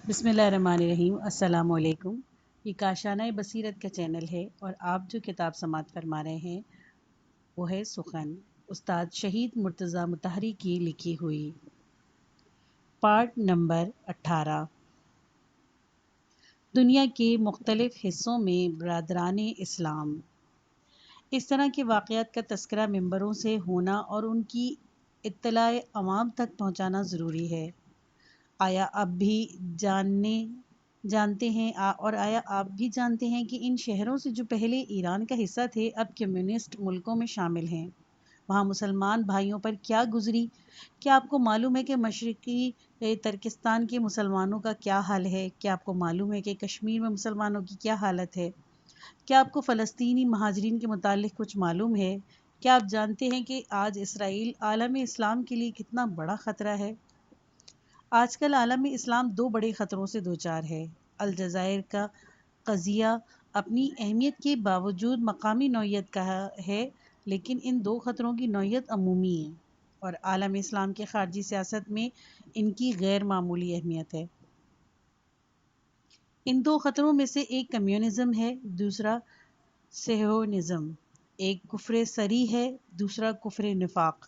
بسم اللہ الرحمن الرحیم۔ السلام علیکم۔ یہ کاشانہ بصیرت کا چینل ہے اور آپ جو کتاب سماعت فرما رہے ہیں وہ ہے سخن، استاد شہید مرتضیٰ مطہری کی لکھی ہوئی، پارٹ نمبر 18۔ دنیا کے مختلف حصوں میں برادران اسلام اس طرح کے واقعات کا تذکرہ ممبروں سے ہونا اور ان کی اطلاع عوام تک پہنچانا ضروری ہے۔ آیا آپ بھی جانتے ہیں کہ ان شہروں سے جو پہلے ایران کا حصہ تھے اب کمیونسٹ ملکوں میں شامل ہیں، وہاں مسلمان بھائیوں پر کیا گزری؟ کیا آپ کو معلوم ہے کہ مشرقی ترکستان کے مسلمانوں کا کیا حال ہے؟ کیا آپ کو معلوم ہے کہ کشمیر میں مسلمانوں کی کیا حالت ہے؟ کیا آپ کو فلسطینی مہاجرین کے متعلق کچھ معلوم ہے؟ کیا آپ جانتے ہیں کہ آج اسرائیل عالم اسلام کے لیے کتنا بڑا خطرہ ہے؟ آج کل عالم اسلام دو بڑے خطروں سے دوچار ہے۔ الجزائر کا قضیہ اپنی اہمیت کے باوجود مقامی نوعیت کا ہے، لیکن ان دو خطروں کی نوعیت عمومی ہے اور عالم اسلام کے خارجی سیاست میں ان کی غیر معمولی اہمیت ہے۔ ان دو خطروں میں سے ایک کمیونزم ہے، دوسرا صہیونزم۔ ایک کفر صریح ہے، دوسرا کفر نفاق۔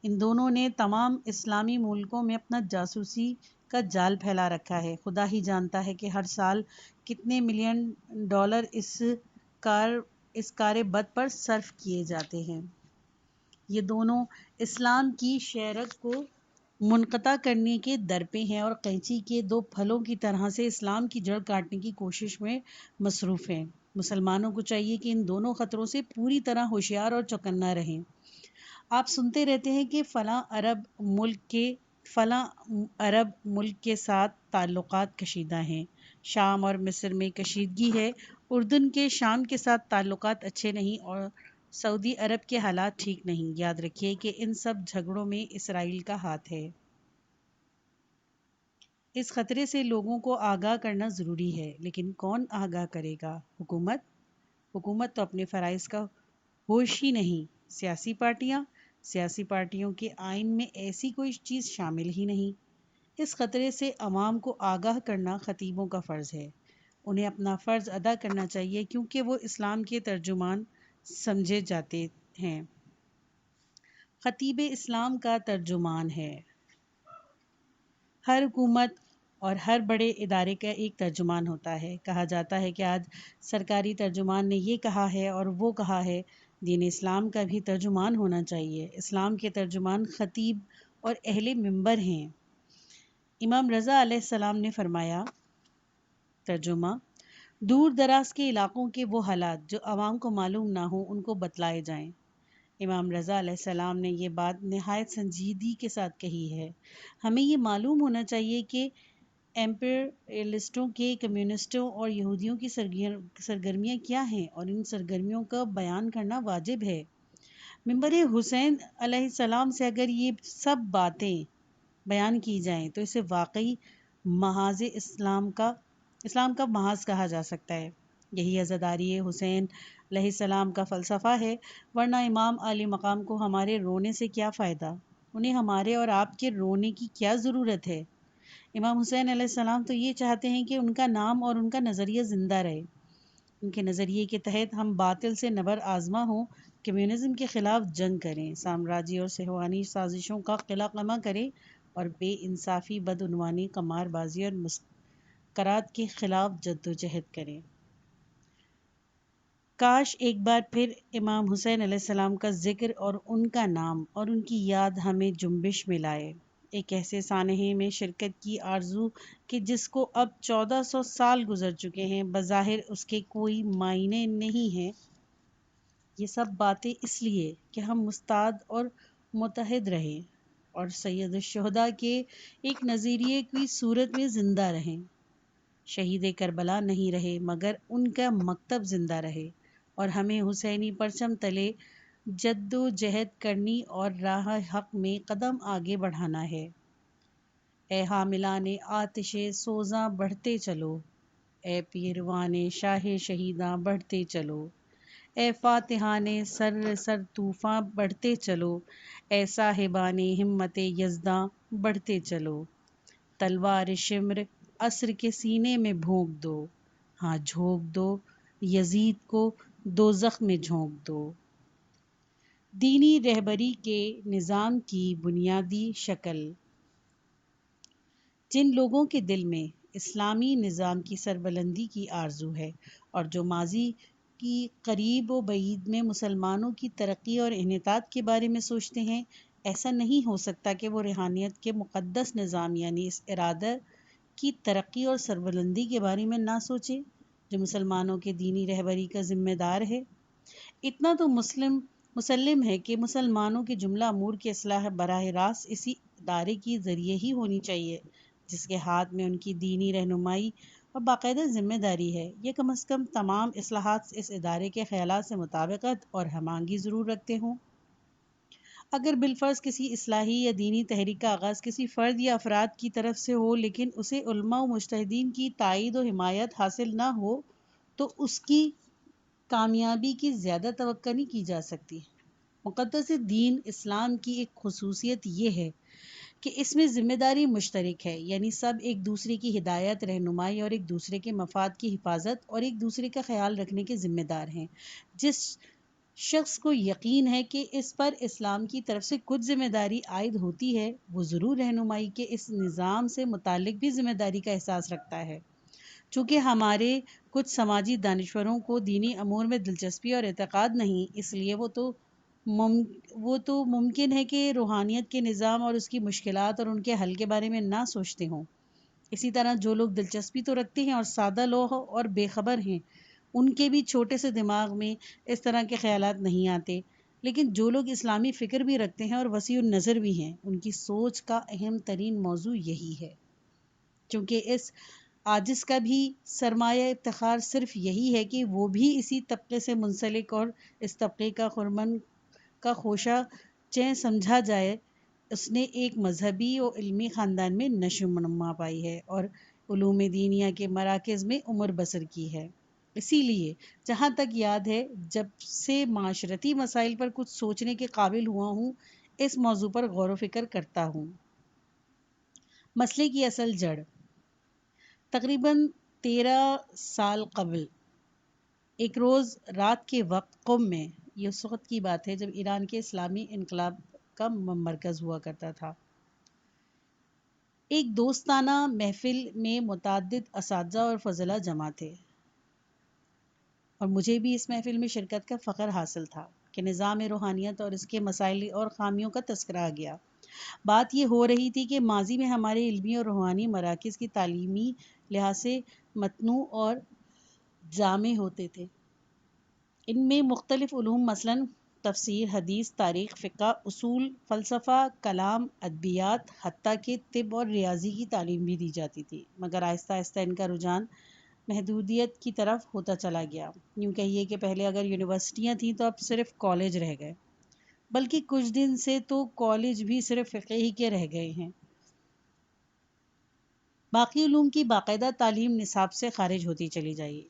ان دونوں نے تمام اسلامی ملکوں میں اپنا جاسوسی کا جال پھیلا رکھا ہے۔ خدا ہی جانتا ہے کہ ہر سال کتنے ملین ڈالر اس کار بد پر صرف کیے جاتے ہیں۔ یہ دونوں اسلام کی شہرت کو منقطع کرنے کے درپے ہیں اور قینچی کے دو پھلوں کی طرح سے اسلام کی جڑ کاٹنے کی کوشش میں مصروف ہیں۔ مسلمانوں کو چاہیے کہ ان دونوں خطروں سے پوری طرح ہوشیار اور چوکنا رہیں۔ آپ سنتے رہتے ہیں کہ فلاں عرب ملک کے ساتھ تعلقات کشیدہ ہیں، شام اور مصر میں کشیدگی ہے، اردن کے شام کے ساتھ تعلقات اچھے نہیں اور سعودی عرب کے حالات ٹھیک نہیں۔ یاد رکھیے کہ ان سب جھگڑوں میں اسرائیل کا ہاتھ ہے۔ اس خطرے سے لوگوں کو آگاہ کرنا ضروری ہے، لیکن کون آگاہ کرے گا؟ حکومت تو اپنے فرائض کا ہوش ہی نہیں۔ سیاسی پارٹیوں کے آئین میں ایسی کوئی چیز شامل ہی نہیں۔ اس خطرے سے عوام کو آگاہ کرنا خطیبوں کا فرض ہے۔ انہیں اپنا فرض ادا کرنا چاہیے کیونکہ وہ اسلام کے ترجمان سمجھے جاتے ہیں۔ خطیب اسلام کا ترجمان ہے۔ ہر حکومت اور ہر بڑے ادارے کا ایک ترجمان ہوتا ہے۔ کہا جاتا ہے کہ آج سرکاری ترجمان نے یہ کہا ہے اور وہ کہا ہے۔ دین اسلام کا بھی ترجمان ہونا چاہیے۔ اسلام کے ترجمان خطیب اور اہل منبر ہیں۔ امام رضا علیہ السلام نے فرمایا، ترجمہ: دور دراز کے علاقوں کے وہ حالات جو عوام کو معلوم نہ ہوں ان کو بتلائے جائیں۔ امام رضا علیہ السلام نے یہ بات نہایت سنجیدگی کے ساتھ کہی ہے۔ ہمیں یہ معلوم ہونا چاہیے کہ ایمپیریلسٹوں کے، کمیونسٹوں اور یہودیوں کی سرگرمیاں کیا ہیں اور ان سرگرمیوں کا بیان کرنا واجب ہے۔ منبر حسین علیہ السلام سے اگر یہ سب باتیں بیان کی جائیں تو اسے واقعی محاذ اسلام کا محاذ کہا جا سکتا ہے۔ یہی عزاداری حسین علیہ السلام کا فلسفہ ہے، ورنہ امام عالی مقام کو ہمارے رونے سے کیا فائدہ؟ انہیں ہمارے اور آپ کے رونے کی کیا ضرورت ہے؟ امام حسین علیہ السلام تو یہ چاہتے ہیں کہ ان کا نام اور ان کا نظریہ زندہ رہے۔ ان کے نظریے کے تحت ہم باطل سے نبر آزما ہوں، کمیونزم کے خلاف جنگ کریں، سامراجی اور صہیونی سازشوں کا قلع قمع کریں اور بے انصافی، بدعنوانی، قمار بازی اور مسکرات کے خلاف جدوجہد کریں۔ کاش ایک بار پھر امام حسین علیہ السلام کا ذکر اور ان کا نام اور ان کی یاد ہمیں جنبش میں لائے۔ ایک ایسے سانحے میں شرکت کی آرزو کہ جس کو اب 1400 سال گزر چکے ہیں، بظاہر اس کے کوئی معنی نہیں ہے۔ یہ سب باتیں اس لیے کہ ہم مستعد اور متحد رہیں اور سید الشہداء کے ایک نظریے کی صورت میں زندہ رہیں۔ شہید کربلا نہیں رہے مگر ان کا مکتب زندہ رہے اور ہمیں حسینی پرچم تلے جد و جہد کرنی اور راہ حق میں قدم آگے بڑھانا ہے۔ اے حاملان آتش سوزاں بڑھتے چلو، اے پیروان شاہ شہیداں بڑھتے چلو، اے فاتحان سر طوفاں بڑھتے چلو، اے صاحبان ہمت یزداں بڑھتے چلو۔ تلوار شمر عصر کے سینے میں بھونک دو، ہاں جھونک دو، یزید کو دوزخ میں جھونک دو۔ دینی رہبری کے نظام کی بنیادی شکل۔ جن لوگوں کے دل میں اسلامی نظام کی سربلندی کی آرزو ہے اور جو ماضی کی قریب و بعید میں مسلمانوں کی ترقی اور انحطاط کے بارے میں سوچتے ہیں، ایسا نہیں ہو سکتا کہ وہ روحانیت کے مقدس نظام یعنی اس ارادہ کی ترقی اور سربلندی کے بارے میں نہ سوچے جو مسلمانوں کے دینی رہبری کا ذمہ دار ہے۔ اتنا تو مسلم ہے کہ مسلمانوں کے جملہ امور کی اصلاح براہ راست اسی ادارے کے ذریعے ہی ہونی چاہیے جس کے ہاتھ میں ان کی دینی رہنمائی اور باقاعدہ ذمہ داری ہے۔ یہ کم از کم تمام اصلاحات اس ادارے کے خیالات سے مطابقت اور ہم آہنگی ضرور رکھتے ہوں۔ اگر بالفرض کسی اصلاحی یا دینی تحریک کا آغاز کسی فرد یا افراد کی طرف سے ہو لیکن اسے علماء و مجتہدین کی تائید و حمایت حاصل نہ ہو تو اس کی کامیابی کی زیادہ توقع نہیں کی جا سکتی۔ مقدس دین اسلام کی ایک خصوصیت یہ ہے کہ اس میں ذمہ داری مشترک ہے، یعنی سب ایک دوسرے کی ہدایت، رہنمائی اور ایک دوسرے کے مفاد کی حفاظت اور ایک دوسرے کا خیال رکھنے کے ذمہ دار ہیں۔ جس شخص کو یقین ہے کہ اس پر اسلام کی طرف سے کچھ ذمہ داری عائد ہوتی ہے، وہ ضرور رہنمائی کے اس نظام سے متعلق بھی ذمہ داری کا احساس رکھتا ہے۔ چونکہ ہمارے کچھ سماجی دانشوروں کو دینی امور میں دلچسپی اور اعتقاد نہیں، اس لیے وہ تو ممکن ہے کہ روحانیت کے نظام اور اس کی مشکلات اور ان کے حل کے بارے میں نہ سوچتے ہوں۔ اسی طرح جو لوگ دلچسپی تو رکھتے ہیں اور سادہ لوگ اور بے خبر ہیں، ان کے بھی چھوٹے سے دماغ میں اس طرح کے خیالات نہیں آتے، لیکن جو لوگ اسلامی فکر بھی رکھتے ہیں اور وسیع النظر بھی ہیں، ان کی سوچ کا اہم ترین موضوع یہی ہے۔ چونکہ اس عاجز کا بھی سرمایہ افتخار صرف یہی ہے کہ وہ بھی اسی طبقے سے منسلک اور اس طبقے کا خرمن کا خوشہ چین سمجھا جائے، اس نے ایک مذہبی و علمی خاندان میں نشو و نما پائی ہے اور علوم دینیہ کے مراکز میں عمر بسر کی ہے۔ اسی لیے جہاں تک یاد ہے جب سے معاشرتی مسائل پر کچھ سوچنے کے قابل ہوا ہوں، اس موضوع پر غور و فکر کرتا ہوں۔ مسئلے کی اصل جڑ۔ تقریباً 13 سال قبل ایک روز رات کے وقت قم میں، یہ اس وقت کی بات ہے جب ایران کے اسلامی انقلاب کا مرکز ہوا کرتا تھا، ایک دوستانہ محفل میں متعدد اساتذہ اور فضلاء جمع تھے اور مجھے بھی اس محفل میں شرکت کا فخر حاصل تھا کہ نظام روحانیت اور اس کے مسائل اور خامیوں کا تذکرہ آ گیا۔ بات یہ ہو رہی تھی کہ ماضی میں ہمارے علمی اور روحانی مراکز کی تعلیمی لحاظ سے متنوع اور جامع ہوتے تھے۔ ان میں مختلف علوم مثلاً تفسیر، حدیث، تاریخ، فقہ، اصول، فلسفہ، کلام، ادبیات، حتیٰ کہ طب اور ریاضی کی تعلیم بھی دی جاتی تھی، مگر آہستہ آہستہ ان کا رجحان محدودیت کی طرف ہوتا چلا گیا۔ یوں کہیے کہ پہلے اگر یونیورسٹیاں تھیں تو اب صرف کالج رہ گئے، بلکہ کچھ دن سے تو کالج بھی صرف فقہ ہی کے رہ گئے ہیں۔ باقی علوم کی باقاعدہ تعلیم نصاب سے خارج ہوتی چلی جائے۔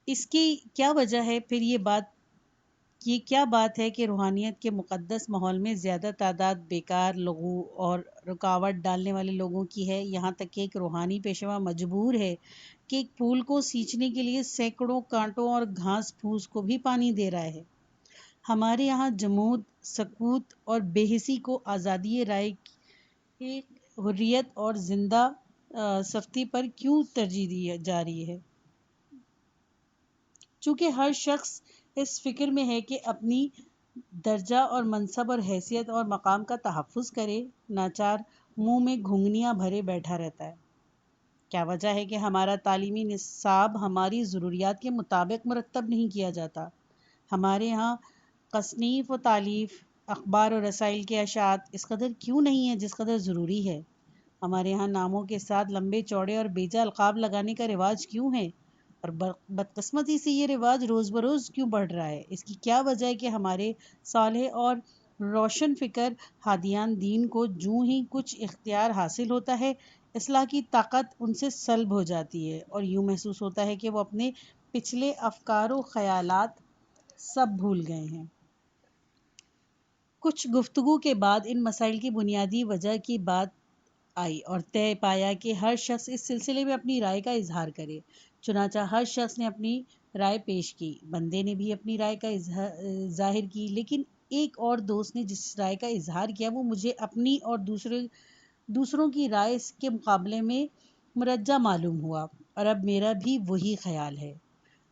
اس کی کیا وجہ ہے؟ پھر یہ کیا بات ہے کہ روحانیت کے مقدس ماحول میں زیادہ تعداد بیکار، لغو اور رکاوٹ ڈالنے والے لوگوں کی ہے، یہاں تک کہ ایک روحانی پیشوا مجبور ہے کہ ایک پھول کو سینچنے کے لیے سینکڑوں کانٹوں اور گھاس پھوس کو بھی پانی دے رہا ہے۔ ہمارے یہاں جمود، سکوت اور بے حسی کو آزادی رائے کی حریت اور زندہ سفتی پر کیوں ترجیح دی جا رہی ہے؟ چونکہ ہر شخص اس فکر میں ہے کہ اپنی درجہ اور منصب اور حیثیت اور مقام کا تحفظ کرے، ناچار منہ میں گھنگنیاں بھرے بیٹھا رہتا ہے۔ کیا وجہ ہے کہ ہمارا تعلیمی نصاب ہماری ضروریات کے مطابق مرتب نہیں کیا جاتا؟ ہمارے ہاں تصنیف و تالیف، اخبار و رسائل کے اشاعت اس قدر کیوں نہیں ہے جس قدر ضروری ہے؟ ہمارے ہاں ناموں کے ساتھ لمبے چوڑے اور بیجا القاب لگانے کا رواج کیوں ہے؟ اور بدقسمتی سے یہ رواج روز بروز کیوں بڑھ رہا ہے؟ اس کی کیا وجہ ہے کہ ہمارے صالح اور روشن فکر ہادیان دین کو جوں ہی کچھ اختیار حاصل ہوتا ہے، اصلاح کی طاقت ان سے سلب ہو جاتی ہے اور یوں محسوس ہوتا ہے کہ وہ اپنے پچھلے افکار و خیالات سب بھول گئے ہیں۔ کچھ گفتگو کے بعد ان مسائل کی بنیادی وجہ کی بات آئی اور طے پایا کہ ہر شخص اس سلسلے میں اپنی رائے کا اظہار کرے۔ چنانچہ ہر شخص نے اپنی رائے پیش کی، بندے نے بھی اپنی رائے کا ظاہر کی، لیکن ایک اور دوست نے جس رائے کا اظہار کیا وہ مجھے اپنی اور دوسروں کی رائے کے مقابلے میں مرجح معلوم ہوا، اور اب میرا بھی وہی خیال ہے۔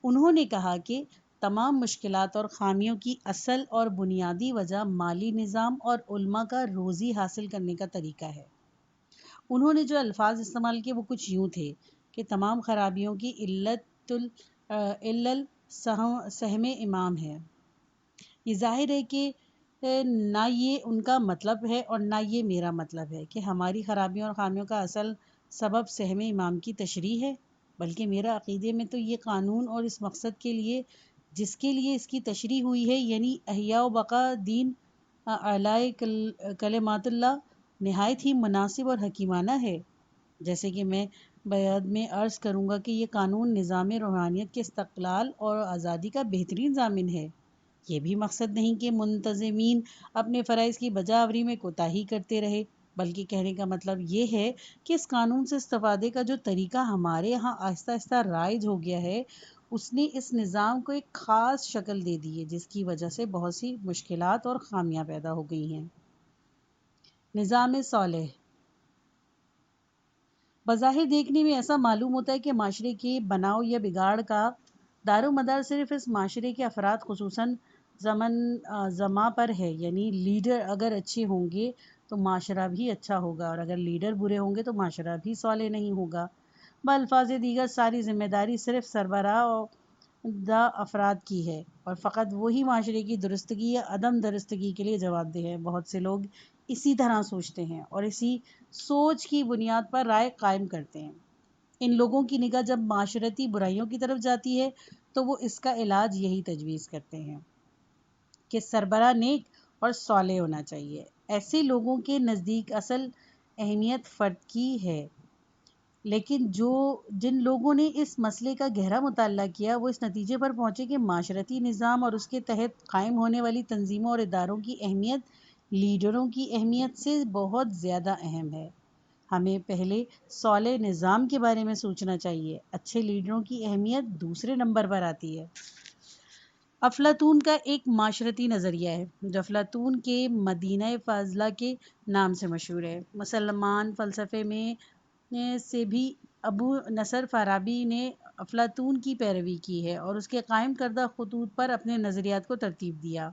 انہوں نے کہا کہ تمام مشکلات اور خامیوں کی اصل اور بنیادی وجہ مالی نظام اور علماء کا روزی حاصل کرنے کا طریقہ ہے۔ انہوں نے جو الفاظ استعمال کیے وہ کچھ یوں تھے کہ تمام خرابیوں کی علل سہم امام ہے۔ یہ ظاہر ہے کہ نہ یہ ان کا مطلب ہے اور نہ یہ میرا مطلب ہے کہ ہماری خرابیوں اور خامیوں کا اصل سبب سہم امام کی تشریح ہے، بلکہ میرا عقیدے میں تو یہ قانون اور اس مقصد کے لیے جس کے لیے اس کی تشریح ہوئی ہے، یعنی احیاء و بقا دین اعلاء کلمات اللہ، نہایت ہی مناسب اور حکیمانہ ہے۔ جیسے کہ میں بعد میں عرض کروں گا کہ یہ قانون نظام روحانیت کے استقلال اور آزادی کا بہترین ضامن ہے۔ یہ بھی مقصد نہیں کہ منتظمین اپنے فرائض کی بجا آوری میں کوتاہی کرتے رہے، بلکہ کہنے کا مطلب یہ ہے کہ اس قانون سے استفادے کا جو طریقہ ہمارے ہاں آہستہ آہستہ رائج ہو گیا ہے، اس نے اس نظام کو ایک خاص شکل دے دی ہے، جس کی وجہ سے بہت سی مشکلات اور خامیاں پیدا ہو گئی ہیں۔ نظام صالح بظاہر دیکھنے میں ایسا معلوم ہوتا ہے کہ معاشرے کے بناؤ یا بگاڑ کا دار و مدار صرف اس معاشرے کے افراد خصوصاً زماں پر ہے، یعنی لیڈر اگر اچھے ہوں گے تو معاشرہ بھی اچھا ہوگا، اور اگر لیڈر برے ہوں گے تو معاشرہ بھی صالح نہیں ہوگا۔ بالفاظ دیگر ساری ذمہ داری صرف سربراہ افراد کی ہے، اور فقط وہی معاشرے کی درستگی یا عدم درستگی کے لیے جواب دہ ہے۔ بہت سے لوگ اسی طرح سوچتے ہیں اور اسی سوچ کی بنیاد پر رائے قائم کرتے ہیں۔ ان لوگوں کی نگاہ جب معاشرتی برائیوں کی طرف جاتی ہے تو وہ اس کا علاج یہی تجویز کرتے ہیں کہ سربراہ نیک اور صالح ہونا چاہیے۔ ایسے لوگوں کے نزدیک اصل اہمیت فرد کی ہے، لیکن جن لوگوں نے اس مسئلے کا گہرا مطالعہ کیا وہ اس نتیجے پر پہنچے کہ معاشرتی نظام اور اس کے تحت قائم ہونے والی تنظیموں اور اداروں کی اہمیت لیڈروں کی اہمیت سے بہت زیادہ اہم ہے۔ ہمیں پہلے صالح نظام کے بارے میں سوچنا چاہیے، اچھے لیڈروں کی اہمیت دوسرے نمبر پر آتی ہے۔ افلاطون کا ایک معاشرتی نظریہ ہے جو افلاطون کے مدینہ فاضلہ کے نام سے مشہور ہے۔ مسلمان فلسفے میں سے بھی ابو نصر فارابی نے افلاطون کی پیروی کی ہے اور اس کے قائم کردہ خطوط پر اپنے نظریات کو ترتیب دیا۔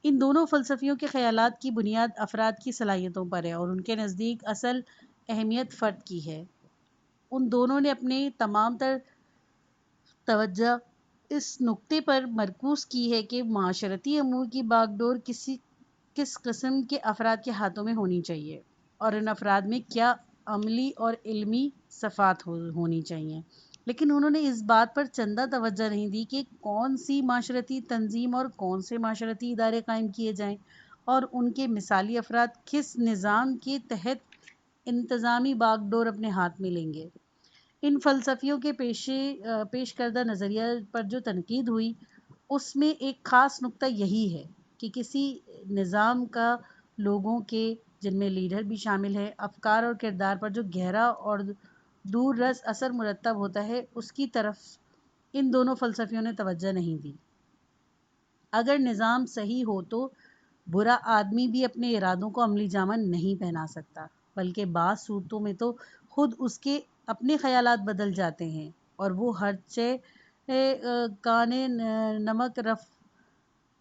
ان دونوں فلسفیوں کے خیالات کی بنیاد افراد کی صلاحیتوں پر ہے اور ان کے نزدیک اصل اہمیت فرد کی ہے۔ ان دونوں نے اپنے تمام تر توجہ اس نکتے پر مرکوز کی ہے کہ معاشرتی امور کی باغ ڈور کس قسم کے افراد کے ہاتھوں میں ہونی چاہیے اور ان افراد میں کیا عملی اور علمی صفات ہونی چاہیے، لیکن انہوں نے اس بات پر چندہ توجہ نہیں دی کہ کون سی معاشرتی تنظیم اور کون سے معاشرتی ادارے قائم کیے جائیں اور ان کے مثالی افراد کس نظام کے تحت انتظامی باغ ڈور اپنے ہاتھ میں لیں گے۔ ان فلسفیوں کے پیش کردہ نظریہ پر جو تنقید ہوئی اس میں ایک خاص نکتہ یہی ہے کہ کسی نظام کا لوگوں کے، جن میں لیڈر بھی شامل ہے، افکار اور کردار پر جو گہرا اور دور رس اثر مرتب ہوتا ہے اس کی طرف ان دونوں فلسفیوں نے توجہ نہیں دی۔ اگر نظام صحیح ہو تو برا آدمی بھی اپنے ارادوں کو عملی جامہ نہیں پہنا سکتا، بلکہ بعض صورتوں میں تو خود اس کے اپنے خیالات بدل جاتے ہیں اور وہ ہر چے کان نمک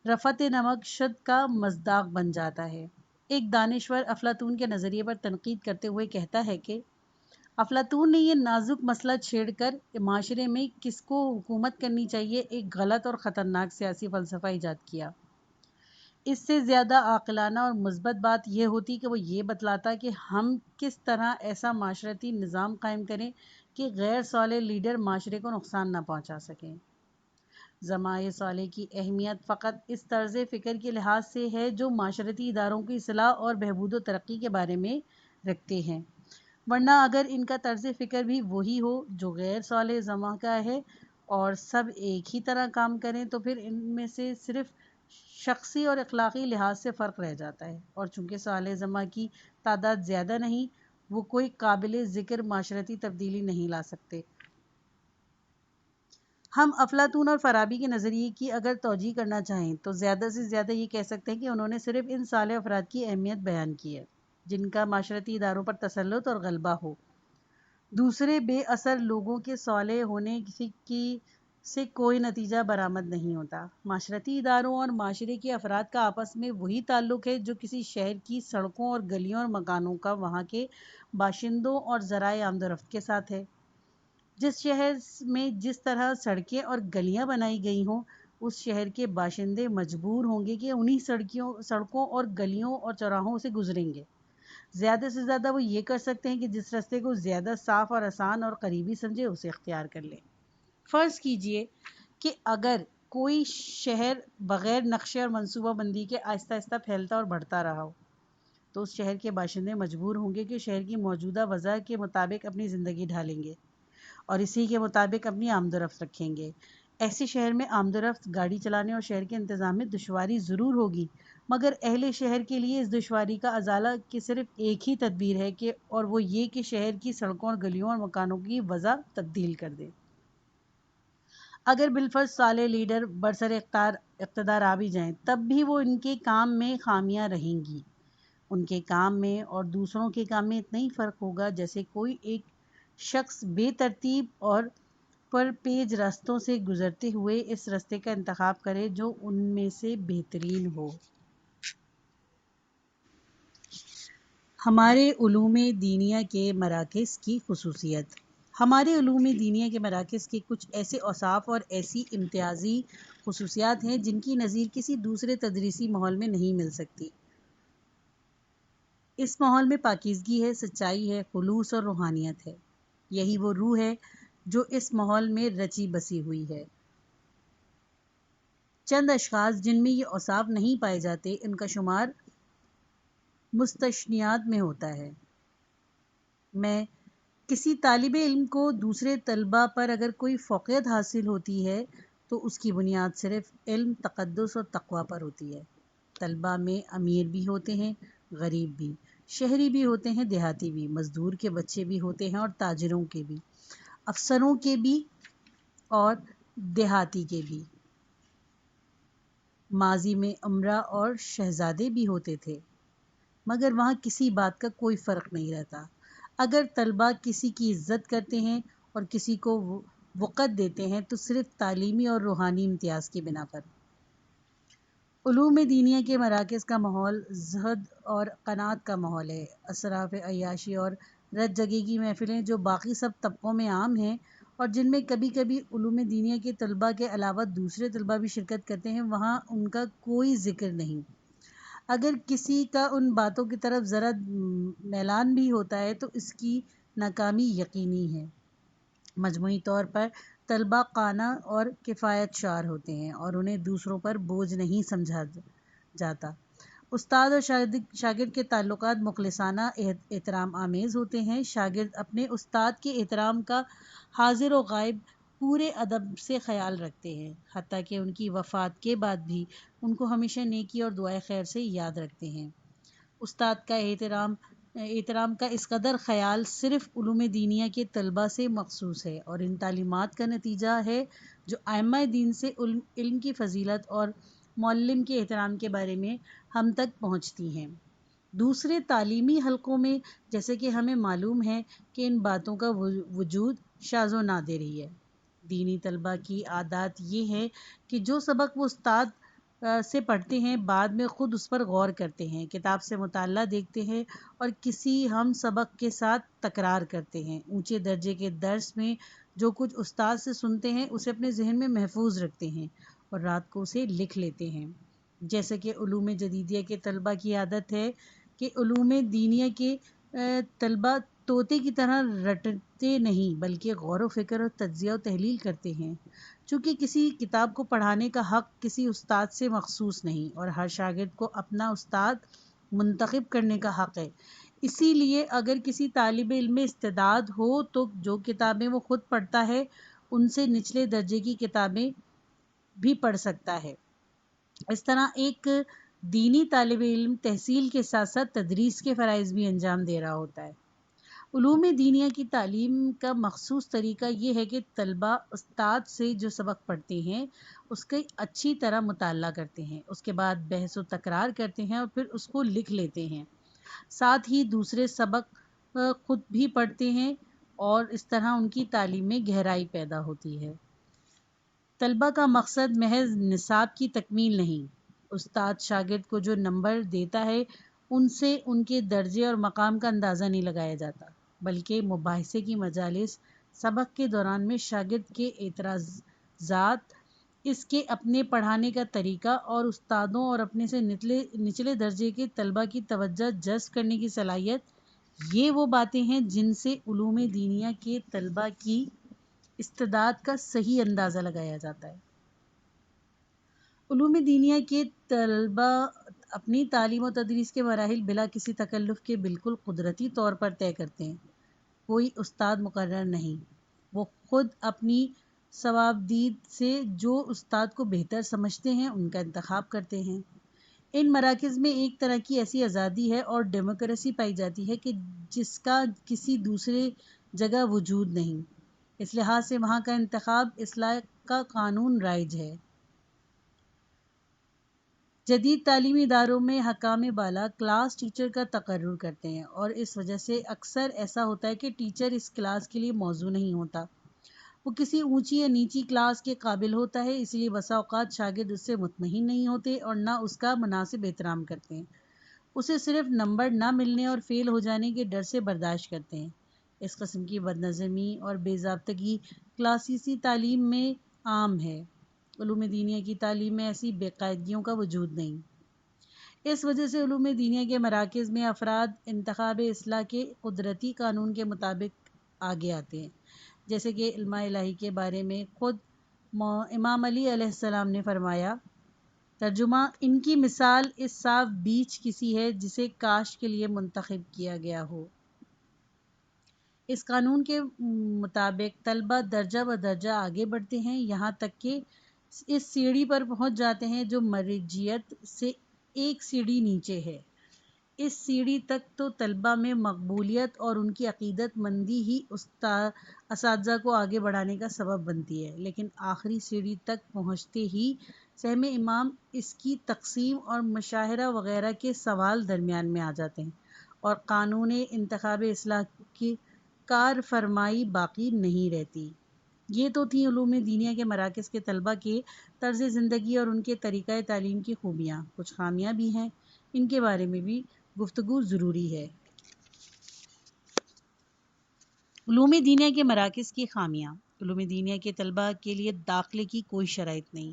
رفت نمک شد کا مصداق بن جاتا ہے۔ ایک دانشور افلاطون کے نظریے پر تنقید کرتے ہوئے کہتا ہے کہ افلاطون نے یہ نازک مسئلہ چھیڑ کر معاشرے میں کس کو حکومت کرنی چاہیے ایک غلط اور خطرناک سیاسی فلسفہ ایجاد کیا۔ اس سے زیادہ عاقلانہ اور مثبت بات یہ ہوتی کہ وہ یہ بتلاتا کہ ہم کس طرح ایسا معاشرتی نظام قائم کریں کہ غیر صالح لیڈر معاشرے کو نقصان نہ پہنچا سکیں۔ جماعت صالح کی اہمیت فقط اس طرز فکر کے لحاظ سے ہے جو معاشرتی اداروں کی اصلاح اور بہبود و ترقی کے بارے میں رکھتے ہیں، ورنہ اگر ان کا طرز فکر بھی وہی ہو جو غیر صالح جماعت کا ہے اور سب ایک ہی طرح کام کریں تو پھر ان میں سے صرف شخصی اور اخلاقی لحاظ سے فرق رہ جاتا ہے، اور چونکہ صالح جماعت کی تعداد زیادہ نہیں وہ کوئی قابل ذکر معاشرتی تبدیلی نہیں لا سکتے۔ ہم افلاطون اور فارابی کے نظریے کی اگر توجیہ کرنا چاہیں تو زیادہ سے زیادہ یہ کہہ سکتے ہیں کہ انہوں نے صرف ان صالح افراد کی اہمیت بیان کی ہے جن کا معاشرتی اداروں پر تسلط اور غلبہ ہو۔ دوسرے بے اثر لوگوں کے صالح ہونے سے کوئی نتیجہ برآمد نہیں ہوتا۔ معاشرتی اداروں اور معاشرے کے افراد کا آپس میں وہی تعلق ہے جو کسی شہر کی سڑکوں اور گلیوں اور مکانوں کا وہاں کے باشندوں اور ذرائع آمد و رفت کے ساتھ ہے۔ جس شہر میں جس طرح سڑکیں اور گلیاں بنائی گئی ہوں، اس شہر کے باشندے مجبور ہوں گے کہ انہی سڑکوں اور گلیوں اور چوراہوں سے گزریں گے۔ زیادہ سے زیادہ وہ یہ کر سکتے ہیں کہ جس راستے کو زیادہ صاف اور آسان اور قریبی سمجھے اسے اختیار کر لیں۔ فرض کیجئے کہ اگر کوئی شہر بغیر نقشے اور منصوبہ بندی کے آہستہ آہستہ پھیلتا اور بڑھتا رہا ہو، تو اس شہر کے باشندے مجبور ہوں گے کہ شہر کی موجودہ وضع کے مطابق اپنی زندگی ڈھالیں گے اور اسی کے مطابق اپنی آمد و رفت رکھیں گے۔ ایسے شہر میں آمد و رفت، گاڑی چلانے اور شہر کے انتظام میں دشواری ضرور ہوگی، مگر اہل شہر کے لیے اس دشواری کا ازالہ کی صرف ایک ہی تدبیر ہے اور وہ یہ کہ شہر کی سڑکوں اور گلیوں اور مکانوں کی وضع تبدیل کر دے۔ اگر بالفرض صالح لیڈر برسر اقتدار آ بھی جائیں، تب بھی وہ ان کے کام میں خامیاں رہیں گی۔ ان کے کام میں اور دوسروں کے کام میں اتنا ہی فرق ہوگا جیسے کوئی ایک شخص بے ترتیب اور پر پیج راستوں سے گزرتے ہوئے اس راستے کا انتخاب کرے جو ان میں سے بہترین ہو۔ ہمارے علوم دینیہ کے مراکز کی خصوصیت۔ ہمارے علوم دینیہ کے مراکز کے کچھ ایسے اوصاف اور ایسی امتیازی خصوصیات ہیں جن کی نظیر کسی دوسرے تدریسی ماحول میں نہیں مل سکتی۔ اس ماحول میں پاکیزگی ہے، سچائی ہے، خلوص اور روحانیت ہے۔ یہی وہ روح ہے جو اس ماحول میں رچی بسی ہوئی ہے۔ چند اشخاص جن میں یہ اوصاف نہیں پائے جاتے، ان کا شمار مستثنیات میں ہوتا ہے۔ میں کسی طالب علم کو دوسرے طلباء پر اگر کوئی فوقیت حاصل ہوتی ہے تو اس کی بنیاد صرف علم، تقدس اور تقوی پر ہوتی ہے۔ طلباء میں امیر بھی ہوتے ہیں، غریب بھی، شہری بھی ہوتے ہیں، دیہاتی بھی، مزدور کے بچے بھی ہوتے ہیں اور تاجروں کے بھی، افسروں کے بھی اور دیہاتی کے بھی۔ ماضی میں امراء اور شہزادے بھی ہوتے تھے، مگر وہاں کسی بات کا کوئی فرق نہیں رہتا۔ اگر طلباء کسی کی عزت کرتے ہیں اور کسی کو وقت دیتے ہیں تو صرف تعلیمی اور روحانی امتیاز کی بنا پر۔ علوم دینیہ کے مراکز کا ماحول زہد اور قناعت کا ماحول ہے۔ اسراف عیاشی اور رت جگے کی محفلیں جو باقی سب طبقوں میں عام ہیں اور جن میں کبھی کبھی علوم دینیہ کے طلباء کے علاوہ دوسرے طلباء بھی شرکت کرتے ہیں، وہاں ان کا کوئی ذکر نہیں۔ اگر کسی کا ان باتوں کی طرف ذرا میلان بھی ہوتا ہے تو اس کی ناکامی یقینی ہے۔ مجموعی طور پر طلباء قانع اور کفایت شعار ہوتے ہیں اور انہیں دوسروں پر بوجھ نہیں سمجھا جاتا۔ استاد اور شاگرد کے تعلقات مخلصانہ احترام آمیز ہوتے ہیں۔ شاگرد اپنے استاد کے احترام کا حاضر و غائب پورے ادب سے خیال رکھتے ہیں، حتیٰ کہ ان کی وفات کے بعد بھی ان کو ہمیشہ نیکی اور دعائے خیر سے یاد رکھتے ہیں۔ استاد کا احترام کا اس قدر خیال صرف علوم دینیہ کے طلباء سے مخصوص ہے اور ان تعلیمات کا نتیجہ ہے جو ائمہ دین سے علم کی فضیلت اور معلم کے احترام کے بارے میں ہم تک پہنچتی ہیں۔ دوسرے تعلیمی حلقوں میں جیسے کہ ہمیں معلوم ہے کہ ان باتوں کا وجود شاذ و نادر ہی ہے۔ دینی طلباء کی عادات یہ ہے کہ جو سبق وہ استاد سے پڑھتے ہیں بعد میں خود اس پر غور کرتے ہیں، کتاب سے مطالعہ دیکھتے ہیں اور کسی ہم سبق کے ساتھ تکرار کرتے ہیں۔ اونچے درجے کے درس میں جو کچھ استاد سے سنتے ہیں اسے اپنے ذہن میں محفوظ رکھتے ہیں اور رات کو اسے لکھ لیتے ہیں۔ جیسے کہ علوم جدیدیہ کے طلباء کی عادت ہے کہ علوم دینیہ کے طلباء طوطے کی طرح رٹتے نہیں بلکہ غور و فکر اور تجزیہ و تحلیل کرتے ہیں۔ چونکہ کسی کتاب کو پڑھانے کا حق کسی استاد سے مخصوص نہیں اور ہر شاگرد کو اپنا استاد منتخب کرنے کا حق ہے، اسی لیے اگر کسی طالب علم میں استعداد ہو تو جو کتابیں وہ خود پڑھتا ہے ان سے نچلے درجے کی کتابیں بھی پڑھ سکتا ہے۔ اس طرح ایک دینی طالب علم تحصیل کے ساتھ ساتھ تدریس کے فرائض بھی انجام دے رہا ہوتا ہے۔ علوم دینیہ کی تعلیم کا مخصوص طریقہ یہ ہے کہ طلبہ استاد سے جو سبق پڑھتے ہیں اس کا اچھی طرح مطالعہ کرتے ہیں، اس کے بعد بحث و تکرار کرتے ہیں اور پھر اس کو لکھ لیتے ہیں، ساتھ ہی دوسرے سبق خود بھی پڑھتے ہیں اور اس طرح ان کی تعلیم میں گہرائی پیدا ہوتی ہے۔ طلبہ کا مقصد محض نصاب کی تکمیل نہیں، استاد شاگرد کو جو نمبر دیتا ہے ان سے ان کے درجے اور مقام کا اندازہ نہیں لگایا جاتا، بلکہ مباحثے کی مجالس سبق کے دوران میں شاگرد کے اعتراضات، اس کے اپنے پڑھانے کا طریقہ اور استادوں اور اپنے سے نچلے درجے کے طلبہ کی توجہ جذب کرنے کی صلاحیت، یہ وہ باتیں ہیں جن سے علوم دینیہ کے طلبہ کی استعداد کا صحیح اندازہ لگایا جاتا ہے۔ علوم دینیہ کے طلبہ اپنی تعلیم و تدریس کے مراحل بلا کسی تکلف کے بالکل قدرتی طور پر طے کرتے ہیں۔ کوئی استاد مقرر نہیں، وہ خود اپنی صوابدید سے جو استاد کو بہتر سمجھتے ہیں ان کا انتخاب کرتے ہیں۔ ان مراکز میں ایک طرح کی ایسی آزادی ہے اور ڈیموکریسی پائی جاتی ہے کہ جس کا کسی دوسرے جگہ وجود نہیں، اس لحاظ سے وہاں کا انتخاب اصلاح کا قانون رائج ہے۔ جدید تعلیمی اداروں میں حکام بالا کلاس ٹیچر کا تقرر کرتے ہیں اور اس وجہ سے اکثر ایسا ہوتا ہے کہ ٹیچر اس کلاس کے لیے موزوں نہیں ہوتا، وہ کسی اونچی یا نیچی کلاس کے قابل ہوتا ہے، اس لیے بسا اوقات شاگرد اس سے مطمئن نہیں ہوتے اور نہ اس کا مناسب احترام کرتے ہیں، اسے صرف نمبر نہ ملنے اور فیل ہو جانے کے ڈر سے برداشت کرتے ہیں۔ اس قسم کی بد نظمی اور بے ضابطگی کلاسیسی تعلیم میں عام ہے، علوم دینیہ کی تعلیم میں ایسی بے قاعدگیوں کا وجود نہیں۔ اس وجہ سے علوم دینیہ کے مراکز میں افراد انتخاب اصلاح کے قدرتی قانون کے مطابق آگے آتے ہیں، جیسے کہ علماء الہی کے بارے میں خود امام علی علیہ السلام نے فرمایا، ترجمہ: ان کی مثال اس صاف بیج کسی ہے جسے کاشت کے لیے منتخب کیا گیا ہو۔ اس قانون کے مطابق طلبہ درجہ بدرجہ آگے بڑھتے ہیں، یہاں تک کہ اس سیڑھی پر پہنچ جاتے ہیں جو مرجعیت سے ایک سیڑھی نیچے ہے۔ اس سیڑھی تک تو طلبہ میں مقبولیت اور ان کی عقیدت مندی ہی اساتذہ کو آگے بڑھانے کا سبب بنتی ہے، لیکن آخری سیڑھی تک پہنچتے ہی سہم امام، اس کی تقسیم اور مشاہرہ وغیرہ کے سوال درمیان میں آ جاتے ہیں اور قانون انتخاب اصلاح کی کار فرمائی باقی نہیں رہتی۔ یہ تو تھیں علوم دینیہ کے مراکز کے طلبہ کے طرز زندگی اور ان کے طریقہ تعلیم کی خوبیاں، کچھ خامیاں بھی ہیں، ان کے بارے میں بھی گفتگو ضروری ہے۔ علوم دینیہ کے مراکز کی خامیاں۔ علوم دینیہ کے طلبہ کے لیے داخلے کی کوئی شرائط نہیں،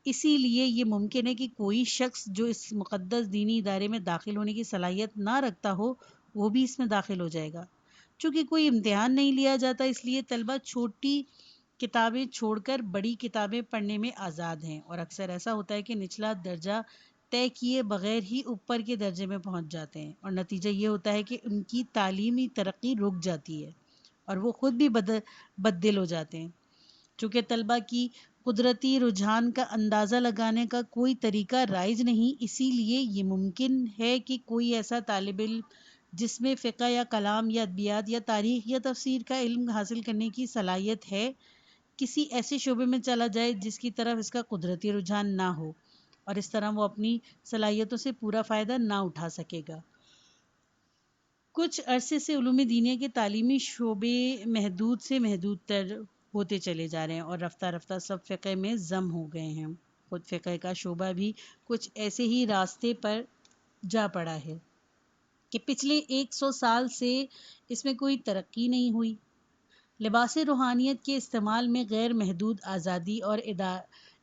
اسی لیے یہ ممکن ہے کہ کوئی شخص جو اس مقدس دینی ادارے میں داخل ہونے کی صلاحیت نہ رکھتا ہو وہ بھی اس میں داخل ہو جائے گا۔ چونکہ کوئی امتحان نہیں لیا جاتا، اس لیے طلبہ چھوٹی کتابیں چھوڑ کر بڑی کتابیں پڑھنے میں آزاد ہیں، اور اکثر ایسا ہوتا ہے کہ نچلا درجہ طے کیے بغیر ہی اوپر کے درجے میں پہنچ جاتے ہیں، اور نتیجہ یہ ہوتا ہے کہ ان کی تعلیمی ترقی رک جاتی ہے اور وہ خود بھی بددل ہو جاتے ہیں۔ چونکہ طلبہ کی قدرتی رجحان کا اندازہ لگانے کا کوئی طریقہ رائج نہیں، اسی لیے یہ ممکن ہے کہ کوئی ایسا طالب علم جس میں فقہ یا کلام یا ادبیات یا تاریخ یا تفسیر کا علم حاصل کرنے کی صلاحیت ہے، کسی ایسے شعبے میں چلا جائے جس کی طرف اس کا قدرتی رجحان نہ ہو، اور اس طرح وہ اپنی صلاحیتوں سے پورا فائدہ نہ اٹھا سکے گا۔ کچھ عرصے سے علوم دینیہ کے تعلیمی شعبے محدود سے محدود تر ہوتے چلے جا رہے ہیں اور رفتہ رفتہ سب فقہ میں ضم ہو گئے ہیں۔ خود فقہ کا شعبہ بھی کچھ ایسے ہی راستے پر جا پڑا ہے کہ پچھلے 100 سال سے اس میں کوئی ترقی نہیں ہوئی۔ لباس روحانیت کے استعمال میں غیر محدود آزادی اور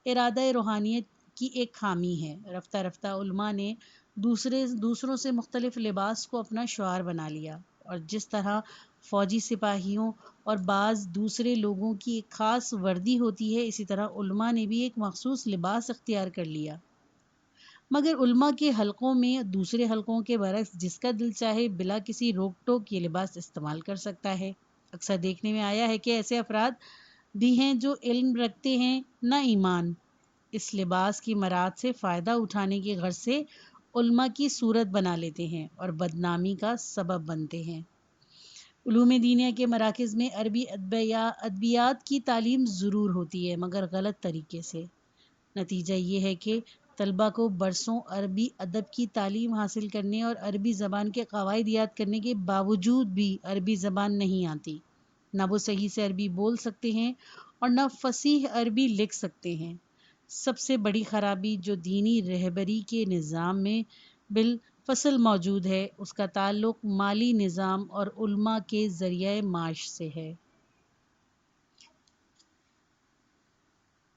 ارادہ روحانیت کی ایک خامی ہے۔ رفتہ رفتہ علماء نے دوسروں سے مختلف لباس کو اپنا شعار بنا لیا، اور جس طرح فوجی سپاہیوں اور بعض دوسرے لوگوں کی ایک خاص وردی ہوتی ہے، اسی طرح علماء نے بھی ایک مخصوص لباس اختیار کر لیا۔ مگر علماء کے حلقوں میں دوسرے حلقوں کے برعکس جس کا دل چاہے بلا کسی روک ٹوک یہ لباس استعمال کر سکتا ہے۔ اکثر دیکھنے میں آیا ہے کہ ایسے افراد بھی ہیں جو علم رکھتے ہیں نہ ایمان، اس لباس کی مراد سے فائدہ اٹھانے کی غرض سے علماء کی صورت بنا لیتے ہیں اور بدنامی کا سبب بنتے ہیں۔ علوم دینیہ کے مراکز میں عربی ادبیات کی تعلیم ضرور ہوتی ہے، مگر غلط طریقے سے۔ نتیجہ یہ ہے کہ طلباء کو برسوں عربی ادب کی تعلیم حاصل کرنے اور عربی زبان کے قواعد یاد کرنے کے باوجود بھی عربی زبان نہیں آتی۔ نہ وہ صحیح سے عربی بول سکتے ہیں اور نہ فصیح عربی لکھ سکتے ہیں۔ سب سے بڑی خرابی جو دینی رہبری کے نظام میں بالفصل موجود ہے، اس کا تعلق مالی نظام اور علماء کے ذریعہ معاش سے ہے۔